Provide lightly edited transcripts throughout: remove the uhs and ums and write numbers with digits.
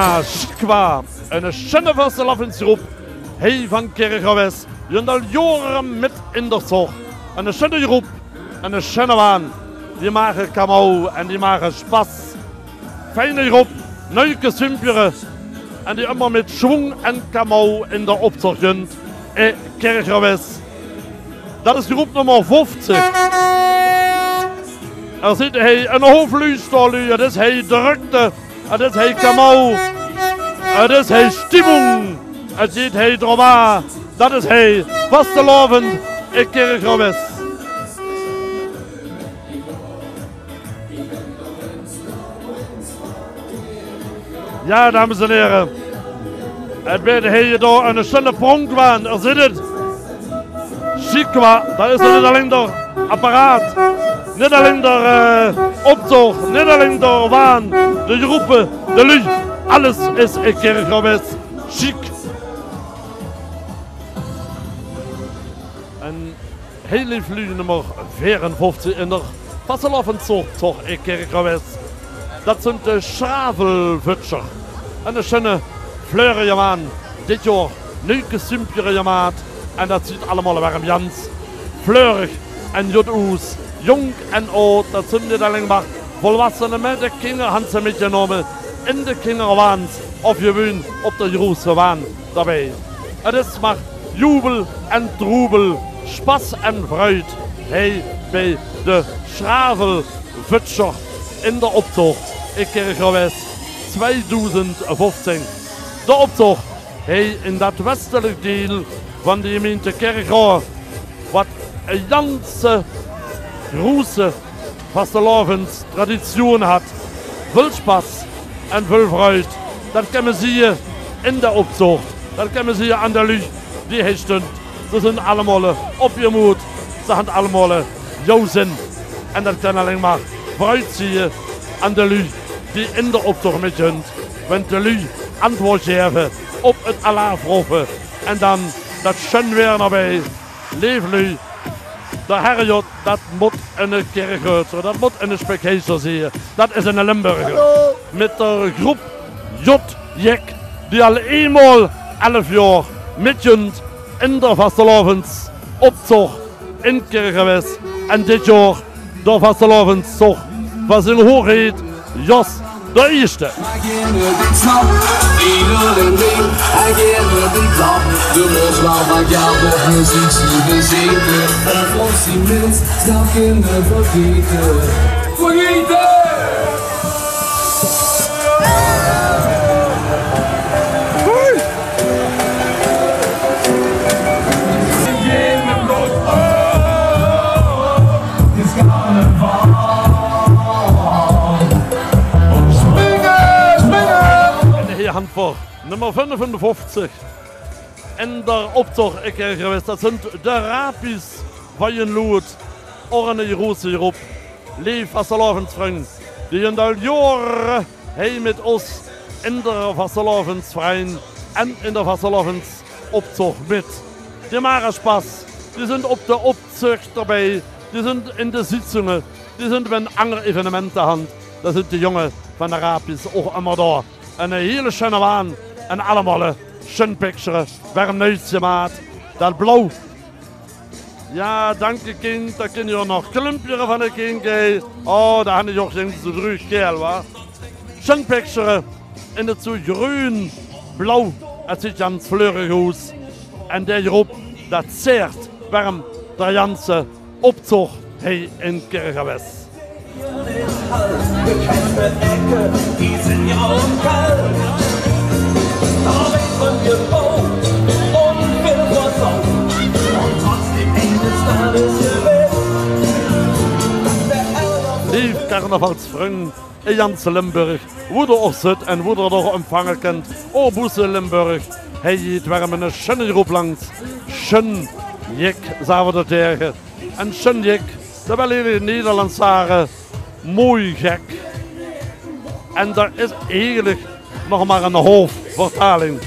Ja, Schikwa, een schöne Vastelovensgroep. Hij van Kerkrowes, die al jaren met in de zorg. Een schöne groep, een schöne waan. Die maken kamau en die maken Spaß. Fijne groep, neuke Sümpjeren. En die immer met schwung en kamau in de optocht sind. Kerkrowes. Dat is groep nummer 50. Er zit hij een hoofdluisterlu, dat is hij drukte, dat is hij kamau, dat is hij stimmung, het zit hij drama, dat is hij vastelovend in Kerkrowes. Ja, dames en heren, het werd hier door een schöne pronkwaan, er zit het. Schikwa, dat is niet alleen door apparaat, niet alleen door optocht, niet alleen door waan, de groepen, de lui, alles is in Kerkrowes chic. En heel lief lui nummer 54 in de vastelovendtocht in Kerkrowes. Dat zijn de Schravelvutscher. En een schöne fleurige man, dit jaar neuke Sümpjere maat. En dat ziet allemaal warm jans. Fleurig en jut uit. Jong en oud, dat zijn niet alleen maar volwassenen met de kinderhanden metgenomen. In de kinderwaan of gewoon op de grote waan daarbij. Het is maar jubel en troebel, Spaß en vreugd. Hij bij de Schravelvutscher in de optocht in Kerkrowes 2015. De optocht hij in dat westelijk deel van de gemeente Kerkrowes, wat een ganse große vastelovendstraditie had. Veel Spaß en veel vreugd. Dat kunnen we zien in de optocht. Dat kunnen we zien aan de lucht die hij stond. Ze zijn allemaal op je moed. Ze hebben allemaal jouw zin. En dat kan alleen maar vreugd zien aan de lucht die in de optocht met hun. Want de lucht antwoord geven op het alaafroepen. En dan dat schön weer erbij. Leef lui. De herjot, dat moet een Kerkreuter, dat moet een spekijzer zien. Dat is een Limburger. Hallo. Met de groep Jot Jek, die al eenmaal 11 jaar metjunt in de vastelovens optocht in Kerkrowes. En dit jaar de vastelovendstocht van zijn hoogheid Jos de Eerste. Hand voor nummer 55 in de optocht in Kerkrowes. Dat zijn de Rapies van je lood. Orne Jeroen hierop. Lief vastelovensvriend. Die in de jaren heen met ons in de vastelovensverein en in de vastelovensoptocht met. Die maken Spaß. Die zijn op de opzucht erbij. Die zijn in de zitzingen. Die zijn bij andere evenementen hand. Dat zijn de jongen van de Rapies ook allemaal daar. Een hele schöne waan en allemaal schön picture, warm neusje maat. Dat blauw. Ja, danke kind, daar kun je nog klumpjeren van de kind. Oh, daar had ik ook geen zo druk kerel, wa? Schön picture in het zo groen, blauw. Het ziet jans fleurig uit. En die groep, dat zeert warm de janse optocht hier in Kerkrowes. Bekannte Ecke, die sind ja auch kalt. Da wird man gebaut und will versaut. Und trotzdem hängt es da bis Lief carnavalsvriend in Janse Limburg, wo du auch zit en wo du doch empfangen kent. O Busse Limburg, hij geht warm een schöne groep langs. Schön jek, sagen we dat tegen. En schön jek, dat wil je in Nederland zeggen. Mooi gek. En daar is eigenlijk nog maar een hoofdvertaling.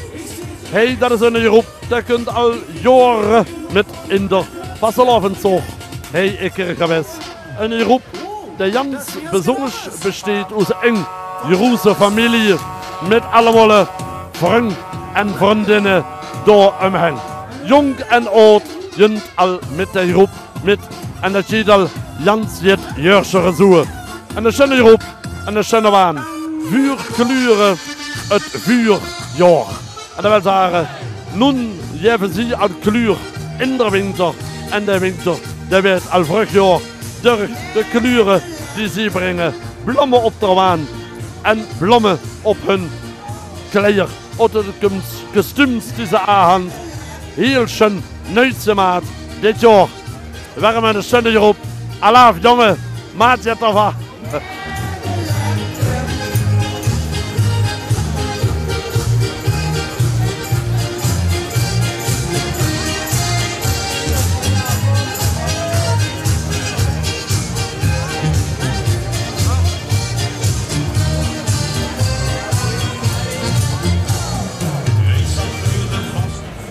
Hey, dat is een groep, dat kunt al jaren met in de vastelovendtocht. Hey, in Kerkrowes. Een groep, die jans bijzonders besteedt uit een grote familie. mit allemaal Freund en vriendinnen door hem heen. Jong en oud, jent al met de groep, met en dat je al jans het jursere zoe. En de schöne groep en de schöne waan. Vuur kleuren het vuurjaar. En dat wil zeggen, nun geven ze al kleur in de winter. En de winter, dat werd al vruchtjaar. Door de kleuren die ze brengen. Bloemen op de waan. En bloemen op hun kleier. Oder de kostuums die ze aan. Heel schön neusgemaakt dit jaar. We hebben een schöne groep. Alaaf jongen, maat je toch af.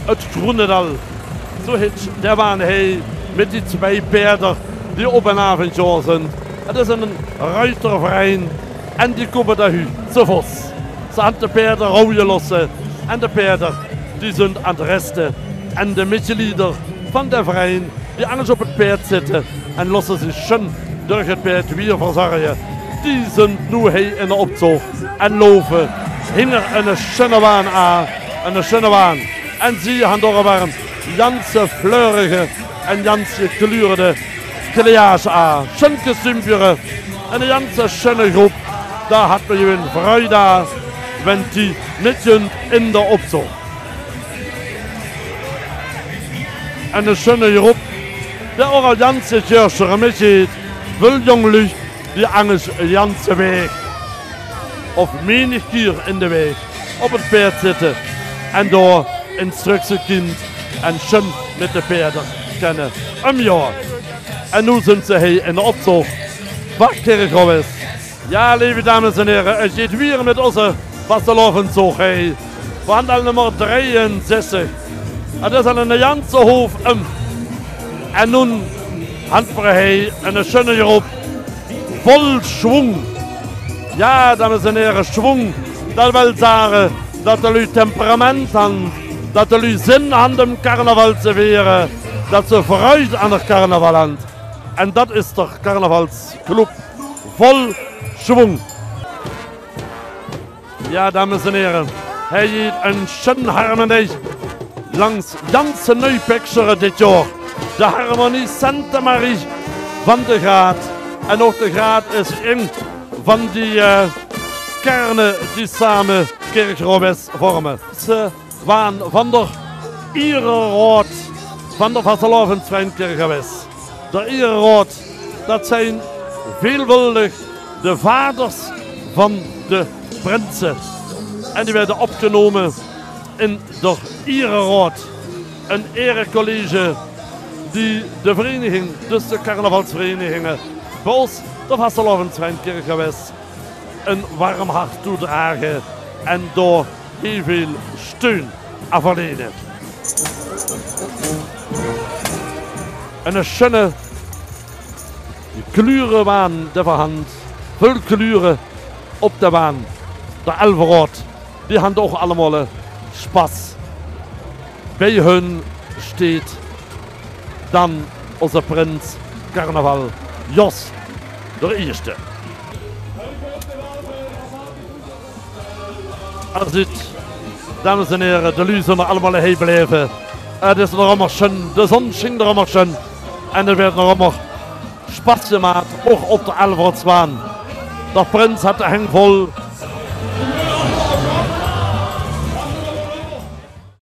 Het Groenendal. Zo heet der waan hij met die twee paarden die op een avondjaar zijn. Het is een ruiterverein en die komen daar zo vos. Ze hebben de paarden rouwen lossen en de paarden die zijn aan het resten. En de mitglieder van de verein die anders op het paard zitten en lossen zich schön door het paard weer verzorgen. Die zijn nu in de optocht en lopen hinger een schöne waan aan. Een schöne waan. En zie je door warm janse fleurige en janse kleurde kleage aan. Schön kostuumpjeren en een janse schöne groep. Daar had men je een vreugde, wenn die met je in de optocht. En een schöne groep, der ook al janse kircher met je wil jonglich die angst janse weg. Of menig keer in de weg op het paard zitten en door instructiekind en schön met de paarden kennen. Jaar. En nu zijn ze hier in de optocht. Wat Kerkhof is. Ja, lieve dames en heren, het gaat weer met onze vastelovenzog. We hebben al nummer 63. Het is al een ganze hof. En nu hebben we een schöne groep. Vol schwung. Ja, dames en heren, schwung. Dat wil zeggen dat jullie temperament hebben. Dat jullie zin aan de carnaval te weren. Dat ze vooruit aan het carnaval hebben. En dat is de carnavalsclub. Vol schwung. Ja, dames en heren. Hij heeft een schöne harmonie. Langs ganse Neupexere dit jaar. De harmonie Santa Marie van de Graat. En ook de Graat is een van die kernen die samen Kerkhof vormen. Ze waren van de Ierenraad van de Vastelovensverein de Ierenraad, dat zijn veelvuldig de vaders van de prinsen. En die werden opgenomen in de Ierenraad, een erecollege die de vereniging, dus de carnavalsverenigingen, bij ons de Vastelovensverein een warm hart toedragen en door heel veel steun aan verlenen. En een schöne kleurenbaan de verhand, veel kleuren op de baan. De Elverraad, die hebben ook allemaal Spaß. Bij hun steht dan onze prins carnaval Jos de Eerste. Als dit, dames en heren, de lui zijn er allemaal heen blijven. Het is nog allemaal schön, de zon schijnt er allemaal schön. En er werd nog allemaal Spaß gemaakt, ook op de Elverraadsbaan. De prins had de hang vol.